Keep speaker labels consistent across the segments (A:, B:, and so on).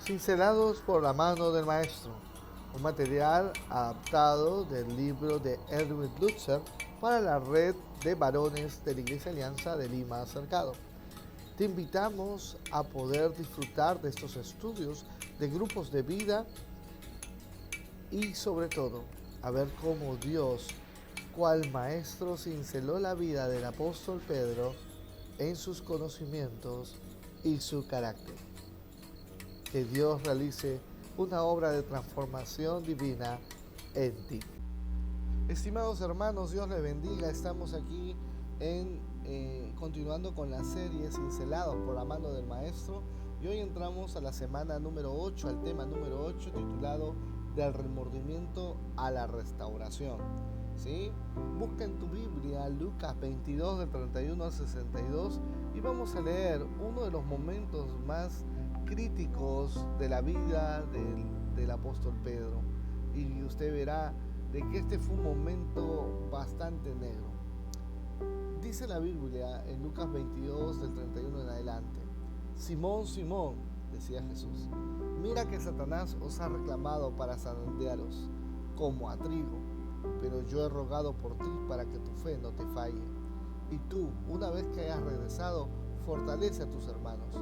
A: Pincelados por la mano del maestro, un material adaptado del libro de Erwin Lutzer para la red de varones de la Iglesia Alianza de Lima Cercado. Te invitamos a poder disfrutar de estos estudios de grupos de vida y sobre todo a ver cómo Dios, cual maestro, cinceló la vida del apóstol Pedro en sus conocimientos y su carácter. Que Dios realice una obra de transformación divina en ti. Estimados hermanos, Dios les bendiga. Estamos aquí continuando con la serie Cincelados por la mano del Maestro. Y hoy entramos a la semana número 8, al tema número 8, titulado Del remordimiento a la restauración. ¿Sí? Busca en tu Biblia Lucas 22, del 31 al 62, y vamos a leer uno de los momentos más críticos de la vida del apóstol Pedro. Y usted verá de que este fue un momento bastante negro. Dice la Biblia en Lucas 22, del 31 en adelante: Simón, Simón, decía Jesús, mira que Satanás os ha reclamado para zarandearos como a trigo, pero yo he rogado por ti para que tu fe no te falle. Y tú, una vez que hayas regresado, fortalece a tus hermanos.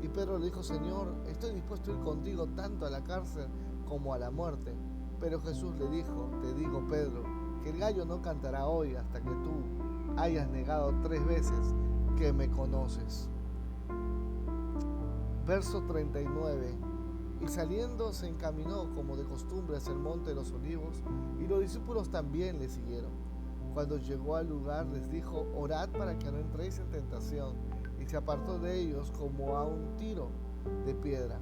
A: Y Pedro le dijo: Señor, estoy dispuesto a ir contigo tanto a la cárcel como a la muerte. Pero Jesús le dijo: te digo, Pedro, que el gallo no cantará hoy hasta que tú hayas negado 3 veces que me conoces. Verso 39. Y saliendo se encaminó como de costumbre hacia el monte de los olivos, y los discípulos también le siguieron. Cuando llegó al lugar les dijo: orad para que no entréis en tentación. Y se apartó de ellos como a un tiro de piedra,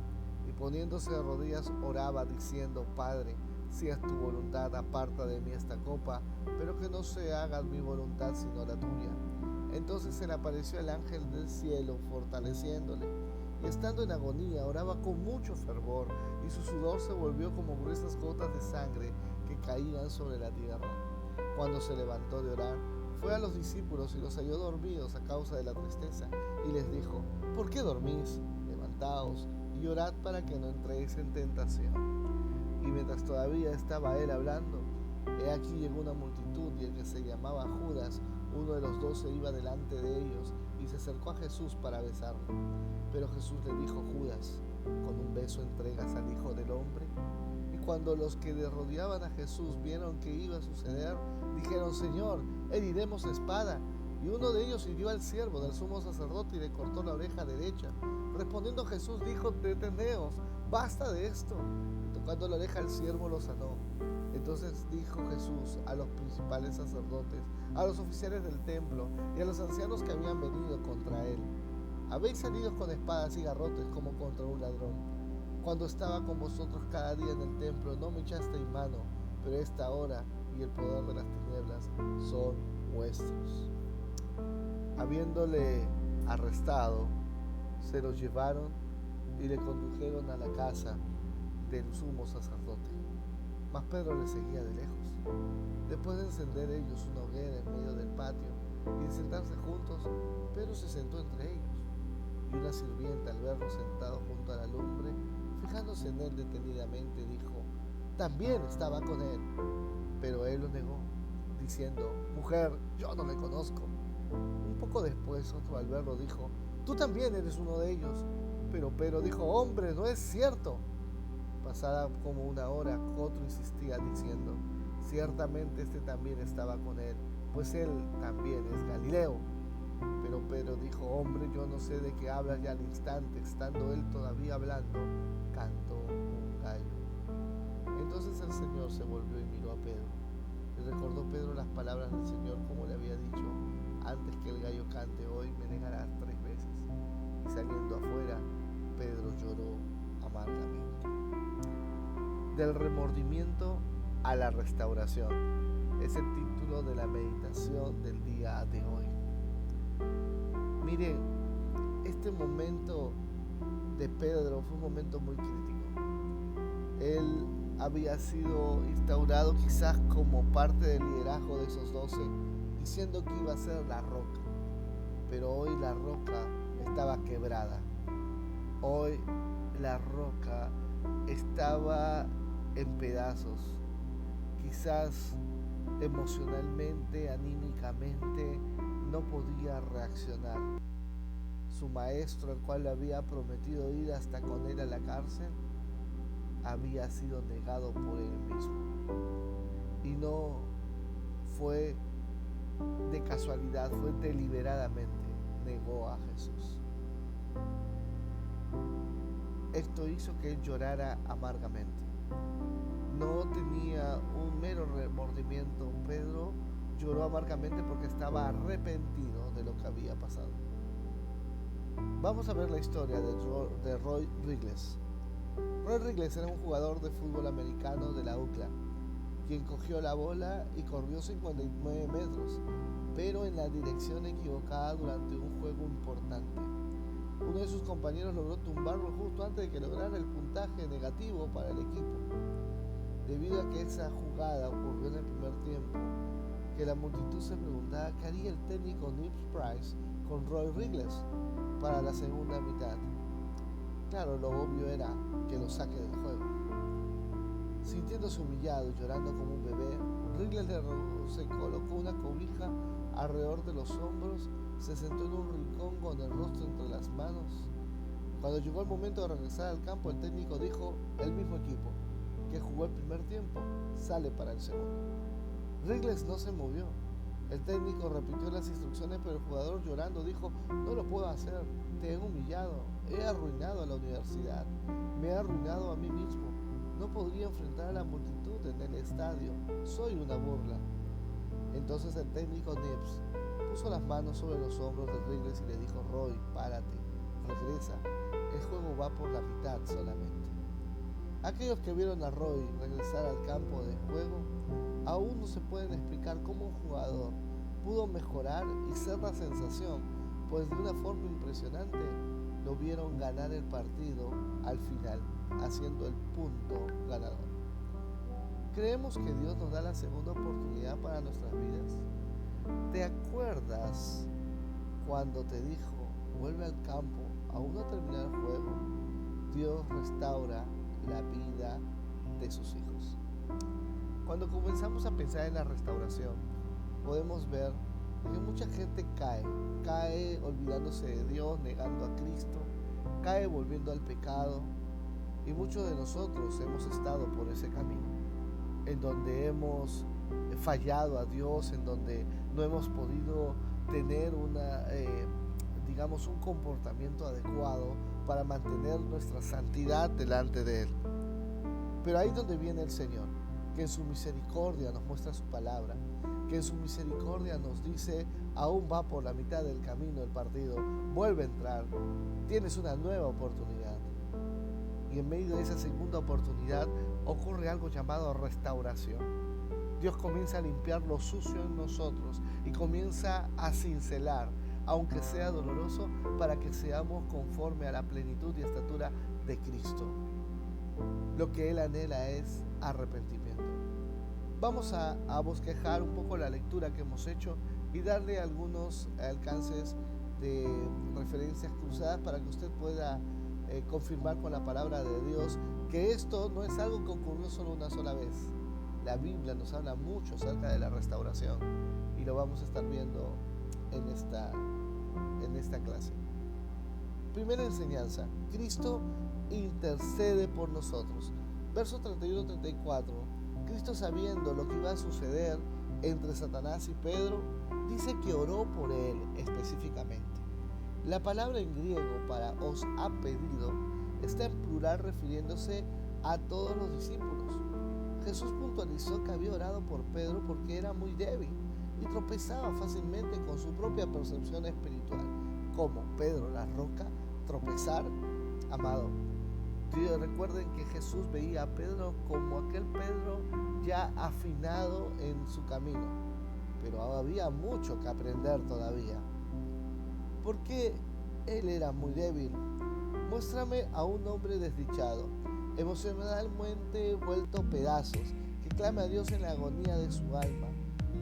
A: y poniéndose de rodillas oraba diciendo: Padre, si es tu voluntad, aparta de mí esta copa, pero que no se haga mi voluntad sino la tuya. Entonces se le apareció el ángel del cielo, fortaleciéndole, y estando en agonía oraba con mucho fervor, y su sudor se volvió como gruesas gotas de sangre que caían sobre la tierra. Cuando se levantó de orar, fue a los discípulos y los halló dormidos a causa de la tristeza, y les dijo: ¿por qué dormís? Levantaos y orad para que no entréis en tentación. Y mientras todavía estaba él hablando, he aquí llegó una multitud, y el que se llamaba Judas, uno de los 12, iba delante de ellos, y se acercó a Jesús para besarlo. Pero Jesús le dijo: Judas, ¿con un beso entregas al Hijo del Hombre? Y cuando los que le rodeaban a Jesús vieron que iba a suceder, dijeron: Señor, heriremos a espada. Y uno de ellos hirió al siervo del sumo sacerdote y le cortó la oreja derecha. Respondiendo Jesús dijo: deteneos, basta de esto. Y tocando la oreja al siervo lo sanó. Entonces dijo Jesús a los principales sacerdotes, a los oficiales del templo y a los ancianos que habían venido contra él: habéis salido con espadas y garrotes como contra un ladrón. Cuando estaba con vosotros cada día en el templo, no me echasteis mano, pero esta hora y el poder de las tinieblas son vuestros. Habiéndole arrestado, se lo llevaron y le condujeron a la casa del sumo sacerdote. Mas Pedro le seguía de lejos. Después de encender ellos una hoguera en medio del patio y de sentarse juntos, Pedro se sentó entre ellos. Y una sirvienta, al verlo sentado junto a la lumbre, fijándose en él detenidamente, dijo: también estaba con él. Pero él lo negó, diciendo: mujer, yo no le conozco. Un poco después, otro, al verlo, dijo: tú también eres uno de ellos. Pero Pedro dijo: hombre, no es cierto. Pasada como una hora, otro insistía, diciendo: ciertamente este también estaba con él, pues él también es Galileo. Pero Pedro dijo: hombre, yo no sé de qué hablas. Y al instante, estando él todavía hablando, cantó un gallo. Entonces el Señor se volvió y miró a Pedro. Y recordó Pedro las palabras del Señor, como le había dicho: antes que el gallo cante hoy, me negarás 3 veces. Y saliendo afuera, Pedro lloró amargamente. Del remordimiento a la restauración es el título de la meditación del día de hoy. Miren, este momento de Pedro fue un momento muy crítico. Él había sido instaurado quizás como parte del liderazgo de esos 12, diciendo que iba a ser la roca. Pero hoy la roca estaba quebrada. Hoy la roca estaba en pedazos. Quizás emocionalmente, anímicamente, no podía reaccionar. Su maestro, el cual le había prometido ir hasta con él a la cárcel, había sido negado por él mismo. Y no fue de casualidad, fue deliberadamente. Negó a Jesús. Esto hizo que él llorara amargamente. No tenía un mero remordimiento. Pedro lloró amargamente porque estaba arrepentido de lo que había pasado. Vamos a ver la historia de Roy Rigles. Roy Rigles era un jugador de fútbol americano de la UCLA, quien cogió la bola y corrió 59 metros, pero en la dirección equivocada durante un juego importante. Uno de sus compañeros logró tumbarlo justo antes de que lograra el puntaje negativo para el equipo. Debido a que esa jugada ocurrió en el primer tiempo, que la multitud se preguntaba qué haría el técnico Nips Price con Roy Rigles para la segunda mitad. Claro, lo obvio era que lo saque del juego. Sintiéndose humillado y llorando como un bebé, Rigles se colocó una cobija alrededor de los hombros, se sentó en un rincón con el rostro entre las manos. Cuando llegó el momento de regresar al campo, el técnico dijo: el mismo equipo que jugó el primer tiempo sale para el segundo. Rigles no se movió. El técnico repitió las instrucciones, pero el jugador, llorando, dijo: no lo puedo hacer, te he humillado, he arruinado a la universidad, me he arruinado a mí mismo, no podría enfrentar a la multitud en el estadio, soy una burla. Entonces el técnico Nips puso las manos sobre los hombros de Rigles y le dijo: Roy, párate, regresa, el juego va por la mitad solamente. Aquellos que vieron a Roy regresar al campo de juego aún no se pueden explicar cómo un jugador pudo mejorar y ser la sensación, pues de una forma impresionante lo vieron ganar el partido al final, haciendo el punto ganador. ¿Creemos que Dios nos da la segunda oportunidad para nuestras vidas? ¿Te acuerdas cuando te dijo: vuelve al campo, aún no terminar el juego? Dios restaura la vida de sus hijos. Cuando comenzamos a pensar en la restauración, podemos ver que mucha gente cae olvidándose de Dios, negando a Cristo, cae volviendo al pecado, y muchos de nosotros hemos estado por ese camino, en donde hemos fallado a Dios, en donde no hemos podido tener un comportamiento adecuado para mantener nuestra santidad delante de Él. Pero ahí es donde viene el Señor, que en su misericordia nos muestra su palabra, que en su misericordia nos dice: aún va por la mitad del camino el partido, vuelve a entrar, tienes una nueva oportunidad. Y en medio de esa segunda oportunidad ocurre algo llamado restauración. Dios comienza a limpiar lo sucio en nosotros y comienza a cincelar, aunque sea doloroso, para que seamos conforme a la plenitud y estatura de Cristo. Lo que Él anhela es arrepentimiento. Vamos a bosquejar un poco la lectura que hemos hecho y darle algunos alcances de referencias cruzadas para que usted pueda confirmar con la palabra de Dios que esto no es algo que ocurrió solo una sola vez. La Biblia nos habla mucho acerca de la restauración y lo vamos a estar viendo en esta clase. Primera enseñanza: Cristo intercede por nosotros. Versos 31-34. Cristo, sabiendo lo que iba a suceder entre Satanás y Pedro, dice que oró por él específicamente. La palabra en griego para os ha pedido está en plural, refiriéndose a todos los discípulos. Jesús puntualizó que había orado por Pedro porque era muy débil y tropezaba fácilmente con su propia percepción espiritual. ¿Cómo? Pedro, la roca, tropezar. Amado, recuerden que Jesús veía a Pedro como aquel Pedro ya afinado en su camino, pero había mucho que aprender todavía. ¿Por qué él era muy débil? Muéstrame a un hombre desdichado, emocionalmente vuelto pedazos, que clama a Dios en la agonía de su alma.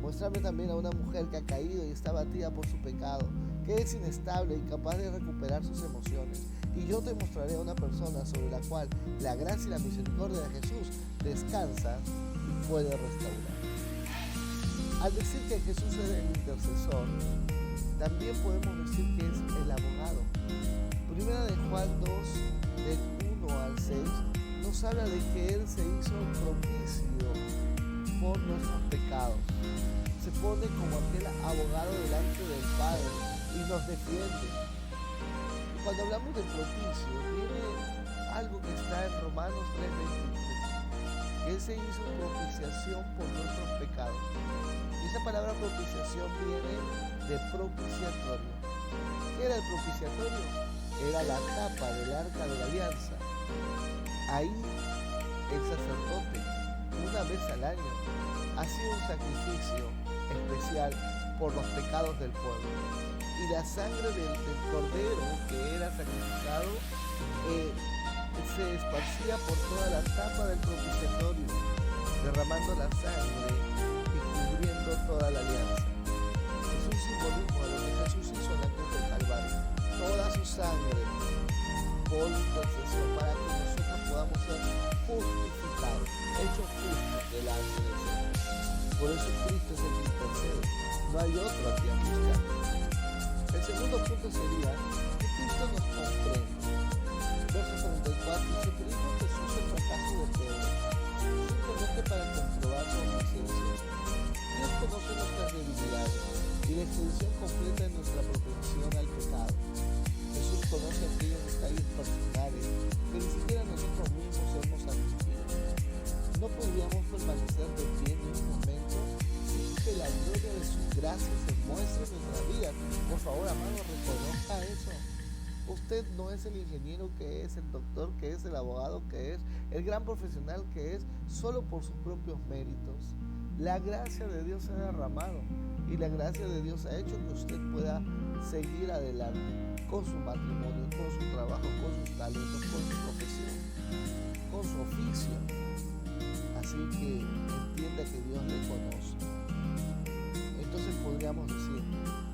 A: Muéstrame también a una mujer que ha caído y está abatida por su pecado, que es inestable, incapaz de recuperar sus emociones, y yo te mostraré a una persona sobre la cual la gracia y la misericordia de Jesús descansan y puede restaurar. Al decir que Jesús es el intercesor, también podemos decir que es el abogado. Primera de Juan 2, del 1 al 6, nos habla de que Él se hizo propicio por nuestros pecados. Se pone como aquel abogado delante del Padre y nos defiende. Y cuando hablamos de propicio, viene algo que está en Romanos 3:23, que Él se hizo propiciación por nuestros pecados. Y esa palabra propiciación viene de propiciatorio. ¿Qué era el propiciatorio? Era la tapa del arca de la alianza. Ahí el sacerdote, una vez al año, hacía un sacrificio especial por los pecados del pueblo. Y la sangre del cordero que era sacrificado se esparcía por toda la tapa del propiciatorio, derramando la sangre y cubriendo toda la alianza. Es un simbolismo de lo que Jesús hizo en la cruz del Calvario. Toda su sangre por intercesión para que nosotros podamos ser justificados, hechos justos delante del Señor. Por eso Cristo es el que intercede. No hay otro a quien buscar. El segundo punto sería que Cristo nos comprende. Verso 34 dice: predijo Jesús el fracaso de Pedro, simplemente para comprobar su inocencia. Dios conoce nuestras debilidades y la extensión completa de nuestra propensión al pecado. Jesús conoce aquellos detalles personales que ni siquiera nosotros mismos hemos admitido. No podríamos permanecer de pie en un momento sin que la gloria de su gracia se muestre en nuestra vida. Por favor, amado, reconozca eso. Usted no es el ingeniero que es, el doctor que es, el abogado que es, el gran profesional que es, solo por sus propios méritos. La gracia de Dios se ha derramado y la gracia de Dios ha hecho que usted pueda seguir adelante con su matrimonio, con su trabajo, con sus talentos, con su profesión, con su oficio. Así que entienda que Dios le conoce. Entonces podríamos decir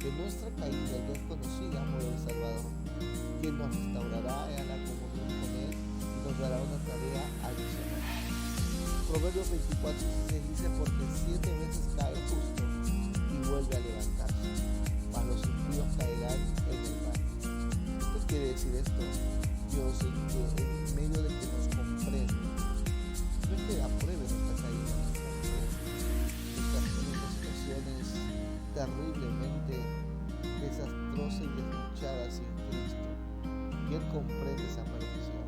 A: que nuestra caída ya es conocida por el Salvador, quien nos restaurará a la comunión con Él y nos dará una tarea adicional. Proverbios 24:16 dice: porque 7 veces cae el justo y vuelve a levantarse, mas los impíos caerán en el mal. ¿Qué quiere decir esto? Dios en medio de que nos comprende, no es que apruebe nuestra caída, nuestras situaciones terriblemente desastrosas y desdichadas sin Cristo. Y Él comprende esa maldición,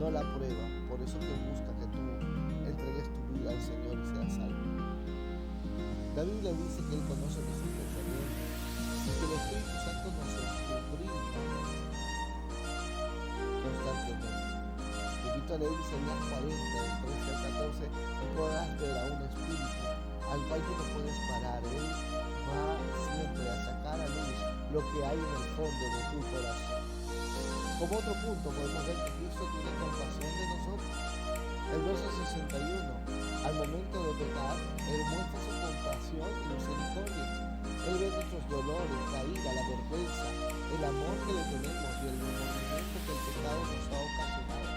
A: no la aprueba, por eso que busca que tú entregues tu vida al Señor y seas salvo. La Biblia dice que Él conoce nuestros pensamientos y que el Espíritu Santo nos escudriña constantemente. Te invito a leer Isaías 40, del 13 al 14, y podrás ver a un Espíritu al cual tú no puedes parar. Él va siempre a sacar a luz lo que hay en el fondo de tu corazón. Como otro punto, podemos ver que Cristo tiene compasión de nosotros. El verso 61, al momento de pecar, Él muestra su compasión y misericordia. Él ve nuestros dolores, la ira, la vergüenza, el amor que le tenemos y el remordimiento que el pecado nos ha ocasionado.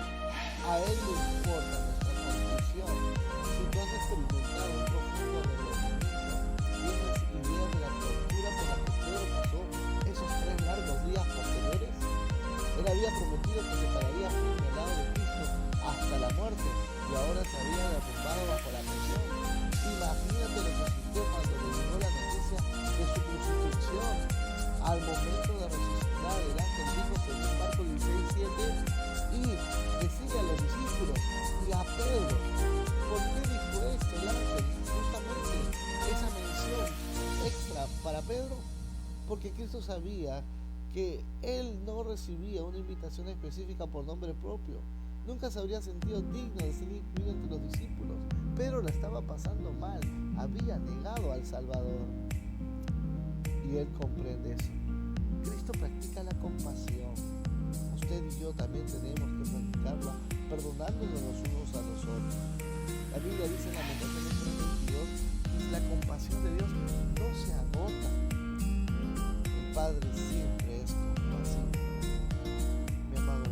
A: A Él le importa nuestra condición. Si tú has experimentado un profundo remordimiento, tienes idea de la tortura por la que Pedro pasó esos 3 largos días posteriores. Él había prometido que se pararía firme al lado de Cristo hasta la muerte y ahora se había derrumbado bajo la presión. Imagínate lo que sintió cuando le llegó la noticia de su crucifixión. Al momento de resucitar, el ángel dijo, según Marcos 16:7, y decide a los discípulos y a Pedro. ¿Por qué dijo esto el ángel? Justamente esa mención extra para Pedro, porque Cristo sabía que él no recibía una invitación específica por nombre propio. Nunca se habría sentido digno de ser incluido entre los discípulos. Pedro la estaba pasando mal, había negado al Salvador. Y él comprende eso. Cristo practica la compasión. Usted y yo también tenemos que practicarla, perdonándonos los unos a los otros. La Biblia dice en Lamentaciones 3:22 que la compasión de Dios no se agota. El Padre siempre es compasivo. Mi amado,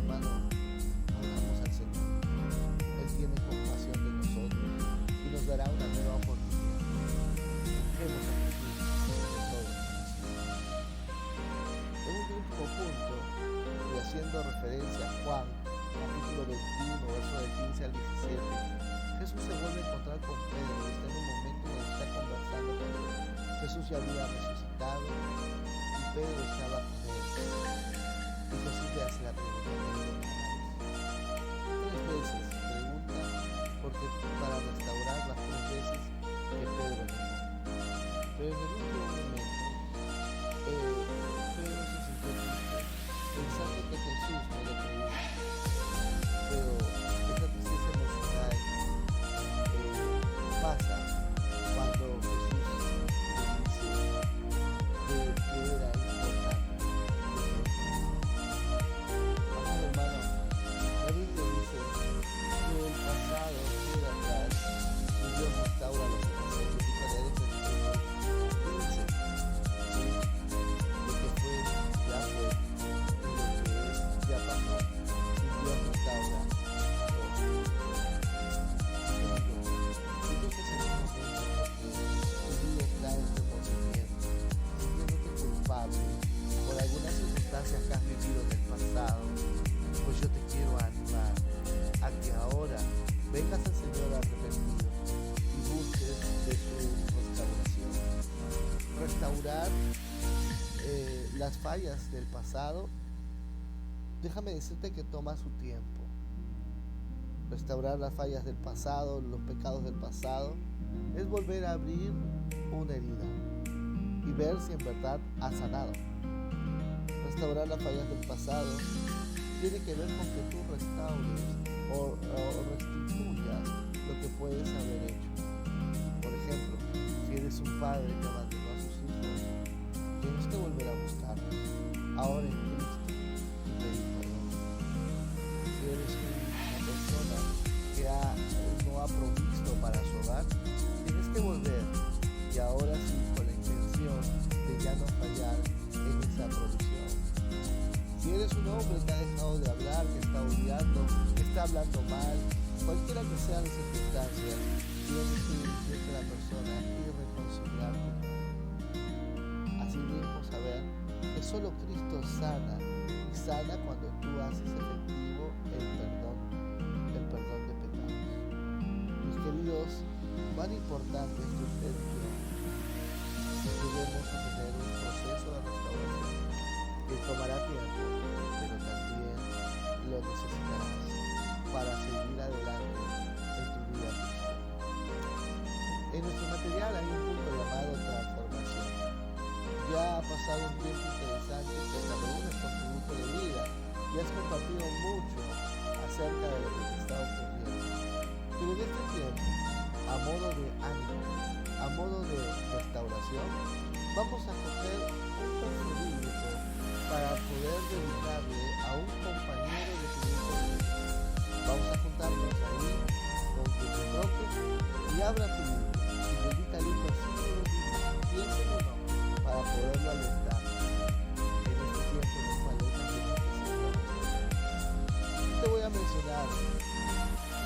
A: 21, verso del 15 al 17, Jesús se vuelve a encontrar con Pedro, está en un momento donde está conversando con él. Jesús ya había resucitado y Pedro estaba con él. Y Jesús le hace la pregunta, tres veces pregunta, porque para restaurar las tres veces que Pedro negó. Pero en el último momento, Pedro se sintió triste, pensando que Jesús no le creía. Pero esa tristeza emocional pasa cuando Jesús le dice que era importante. Amado hermano, la Biblia dice que el pasado queda atrás y Dios restaura lo que pasó. Por algunas circunstancias que has vivido en el pasado, pues yo te quiero animar a que ahora vengas al Señor arrepentido y busques de su restauración. Restaurar las fallas del pasado, déjame decirte que toma su tiempo. Restaurar las fallas del pasado, los pecados del pasado, es volver a abrir una herida y ver si en verdad ha sanado. Restaurar las fallas del pasado tiene que ver con que tú restaures o restituyas lo que puedes haber hecho. Por ejemplo, si eres un padre que abandonó a sus hijos, tienes que volver a buscarlos. Ahora en Cristo y pedir perdón. Si eres una persona que no ha provisto para su hogar, tienes que volver y ahora sí con la intención de ya no fallar en esa provisión. Si eres un hombre que ha dejado de hablar, que está odiando, que está hablando mal, cualquiera que sea la circunstancia, tienes que dirigirte a la persona y reconciliarte. Asimismo, saber que solo Cristo sana, y sana cuando tú haces efectivo el perdón de pecados. Mis queridos, cuán importante es que usted y yo debemos tener un proceso de restauración que tomará tiempo, pero también lo necesitarás para seguir adelante en tu vida cristiana. En nuestro material hay un punto llamado transformación. Ya ha pasado un tiempo interesante que te reúnes con tu grupo de vida y has compartido mucho acerca de lo que te está ocurriendo. Pero en este tiempo, a modo de ánimo, a modo de restauración, vamos a coger un texto bíblico para poder dedicarle a un compañero de tu grupo de vida. Vamos a juntarnos ahí con quien te toque y abra tu libro y dedícale un versículo bíblico, piensa en uno para poderlo alentar en este tiempo en el cual es la necesitamos. Te voy a mencionar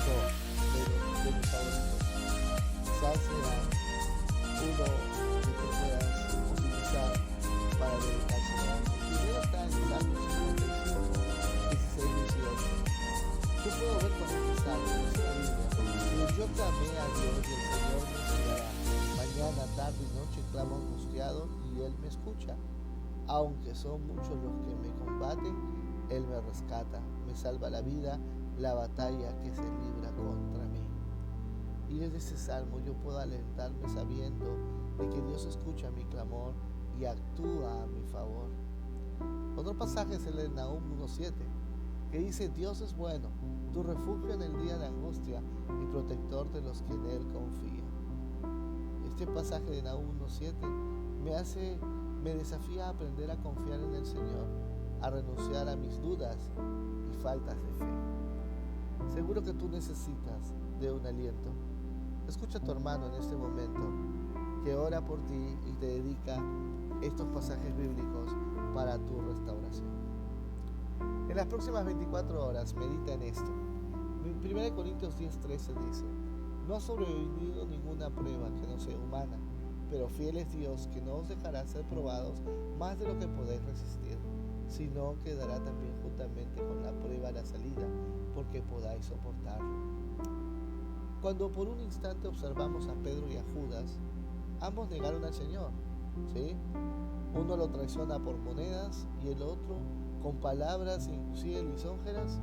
A: dos de mis favoritos. Quizás sea uno que tú puedas utilizar para dedicarse a otro. Primero está en Salmos 55, 16, 18. Yo puedo ver con este salmo, dice la Biblia, yo clamé a Dios y el Señor me escuchará. Mañana, tarde y noche clamo angustiado y Él me escucha. Aunque son muchos los que me combaten, Él me rescata, me salva la vida, la batalla que se libra contra mí. Y desde ese salmo yo puedo alentarme sabiendo de que Dios escucha mi clamor y actúa a mi favor. Otro pasaje es el de Nahum 1:7, que dice: Dios es bueno, tu refugio en el día de angustia y protector de los que en Él confían. Este pasaje de Nahum 1:7 me desafía a aprender a confiar en el Señor, a renunciar a mis dudas y faltas de fe. Seguro que tú necesitas de un aliento. Escucha a tu hermano en este momento que ora por ti y te dedica estos pasajes bíblicos para tu restauración. En las próximas 24 horas medita en esto. 1 Corintios 10:13 dice: no ha sobrevenido ninguna prueba que no sea humana, pero fiel es Dios, que no os dejará ser probados más de lo que podéis resistir, sino que dará también juntamente con la prueba la salida, porque podáis soportarlo. Cuando por un instante observamos a Pedro y a Judas, ambos negaron al Señor, ¿sí? Uno lo traiciona por monedas y el otro, con palabras inclusive lisonjeras,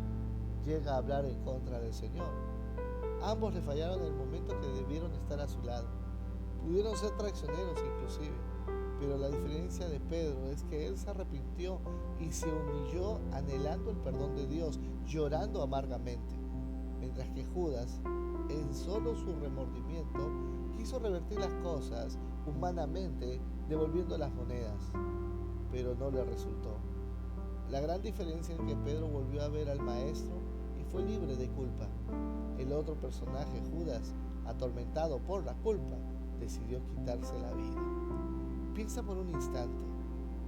A: llega a hablar en contra del Señor. Ambos le fallaron en el momento que debieron estar a su lado. Pudieron ser traicioneros inclusive, pero la diferencia de Pedro es que él se arrepintió y se humilló anhelando el perdón de Dios, llorando amargamente, mientras que Judas, en solo su remordimiento, quiso revertir las cosas humanamente devolviendo las monedas, pero no le resultó. La gran diferencia es que Pedro volvió a ver al Maestro y fue libre de culpa. El otro personaje, Judas, atormentado por la culpa, decidió quitarse la vida. Piensa por un instante,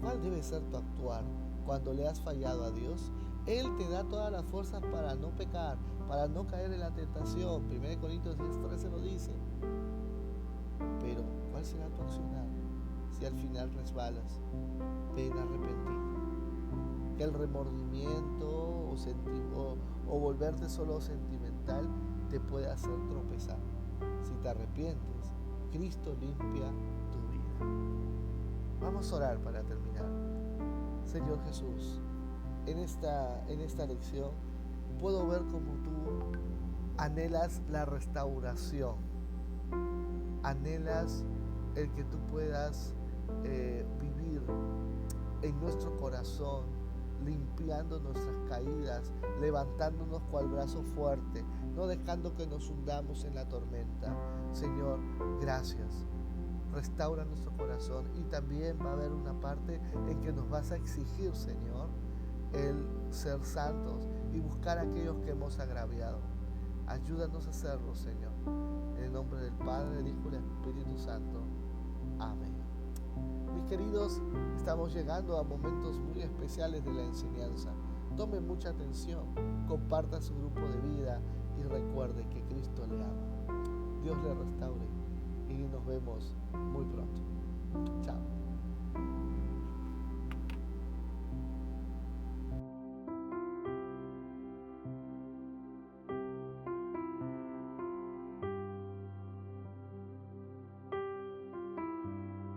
A: ¿cuál debe ser tu actuar cuando le has fallado a Dios? Él te da todas las fuerzas para no pecar, para no caer en la tentación. 1 Corintios 10:13 lo dice. Pero, ¿cuál será tu accionar si al final resbalas? Ven arrepentido. Que el remordimiento o volverte solo sentimental te puede hacer tropezar. Si te arrepientes, Cristo limpia tu vida. Vamos a orar para terminar. Señor Jesús, en esta lección puedo ver cómo tú anhelas la restauración, anhelas el que tú puedas vivir en nuestro corazón, limpiando nuestras caídas, levantándonos cual brazo fuerte, no dejando que nos hundamos en la tormenta. Señor, gracias. Restaura nuestro corazón y también va a haber una parte en que nos vas a exigir, Señor, el ser santos y buscar a aquellos que hemos agraviado. Ayúdanos a hacerlo, Señor. En el nombre del Padre, del Hijo y del Espíritu Santo. Amén. Mis queridos, estamos llegando a momentos muy especiales de la enseñanza. Tome mucha atención, comparta su grupo de vida y recuerde que Cristo le ama. Dios le restaure y nos vemos muy pronto. Chao.